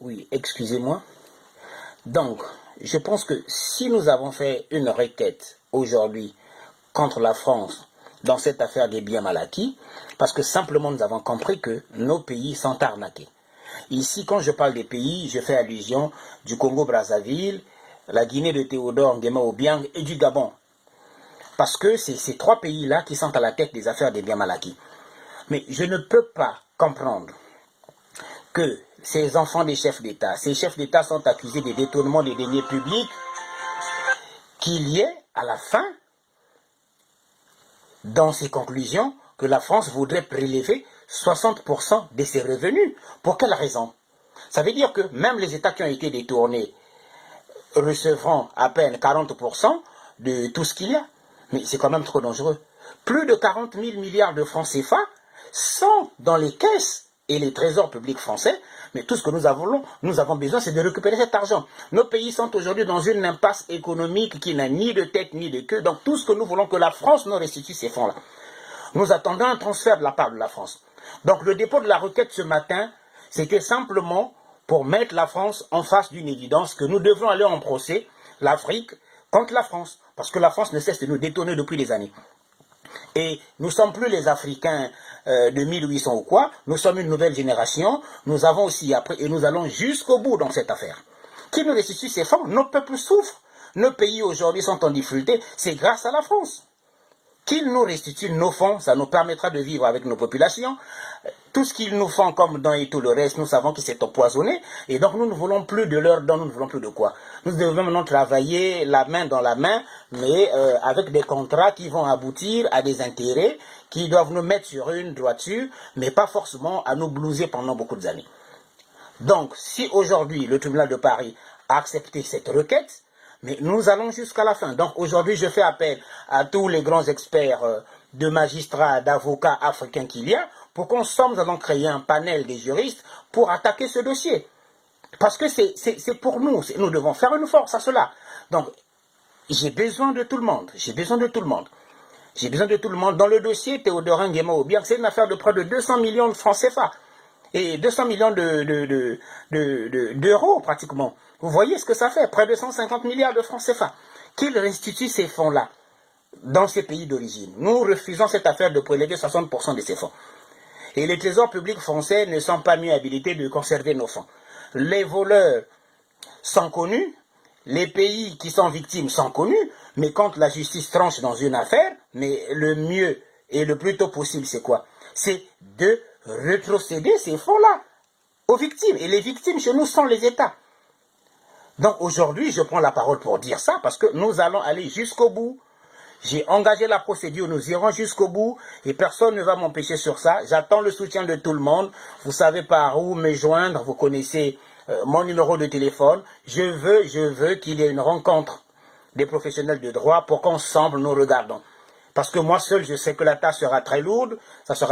Oui, excusez-moi. Donc, je pense que si nous avons fait une requête aujourd'hui contre la France dans cette affaire des biens mal acquis, parce que simplement nous avons compris que nos pays sont arnaqués. Ici, quand je parle des pays, je fais allusion du Congo-Brazzaville, la Guinée de Théodore Nguema Obiang et du Gabon. Parce que c'est ces trois pays-là qui sont à la tête des affaires des biens mal acquis. Mais je ne peux pas comprendre que ces enfants des chefs d'État, ces chefs d'État sont accusés de détournement des deniers publics, qu'il y ait à la fin, dans ces conclusions, que la France voudrait prélever 60% de ses revenus. Pour quelle raison? Ça veut dire que même les États qui ont été détournés recevront à peine 40% de tout ce qu'il y a. Mais c'est quand même trop dangereux. Plus de 40 000 milliards de francs CFA sont dans les caisses et les trésors publics français, mais tout ce que nous avons besoin, c'est de récupérer cet argent. Nos pays sont aujourd'hui dans une impasse économique qui n'a ni de tête ni de queue, donc tout ce que nous voulons que la France nous restitue ces fonds-là. Nous attendons un transfert de la part de la France. Donc le dépôt de la requête ce matin, c'était simplement pour mettre la France en face d'une évidence que nous devons aller en procès, l'Afrique contre la France, parce que la France ne cesse de nous détourner depuis des années. Et nous ne sommes plus les Africains de 1800 ou quoi, nous sommes une nouvelle génération, nous avons aussi appris et nous allons jusqu'au bout dans cette affaire. Qui nous restitue ces fonds? Nos peuples souffrent, nos pays aujourd'hui sont en difficulté, c'est grâce à la France. Qu'ils nous restituent nos fonds, ça nous permettra de vivre avec nos populations. Tout ce qu'ils nous font comme dons et tout le reste, nous savons que c'est empoisonné. Et donc nous ne voulons plus de leurs dons, nous ne voulons plus de quoi. Nous devons maintenant travailler la main dans la main, mais avec des contrats qui vont aboutir à des intérêts, qui doivent nous mettre sur une droiture, mais pas forcément à nous blouser pendant beaucoup d'années. Donc, si aujourd'hui le tribunal de Paris a accepté cette requête, mais nous allons jusqu'à la fin. Donc aujourd'hui, je fais appel à tous les grands experts de magistrats, d'avocats africains qu'il y a, pour qu'ensemble, nous allons créer un panel des juristes pour attaquer ce dossier. Parce que c'est pour nous, nous devons faire une force à cela. Donc, j'ai besoin de tout le monde, j'ai besoin de tout le monde. J'ai besoin de tout le monde. Dans le dossier Théodore Nguema Obiang, c'est une affaire de près de 200 millions de francs CFA. Et 200 millions d'euros pratiquement. Vous voyez ce que ça fait, près de 150 milliards de francs CFA. Qu'ils restituent ces fonds-là dans ces pays d'origine. Nous refusons cette affaire de prélever 60% de ces fonds. Et les trésors publics français ne sont pas mieux habilités de conserver nos fonds. Les voleurs sont connus, les pays qui sont victimes sont connus, mais quand la justice tranche dans une affaire, mais le mieux et le plus tôt possible, c'est quoi? C'est de rétrocéder ces fonds-là aux victimes. Et les victimes chez nous sont les États. Donc aujourd'hui, je prends la parole pour dire ça, parce que nous allons aller jusqu'au bout. J'ai engagé la procédure, nous irons jusqu'au bout, et personne ne va m'empêcher sur ça. J'attends le soutien de tout le monde. Vous savez par où me joindre, vous connaissez mon numéro de téléphone. Je veux qu'il y ait une rencontre des professionnels de droit pour qu'ensemble nous regardons. Parce que moi seul, je sais que la tâche sera très lourde, ça sera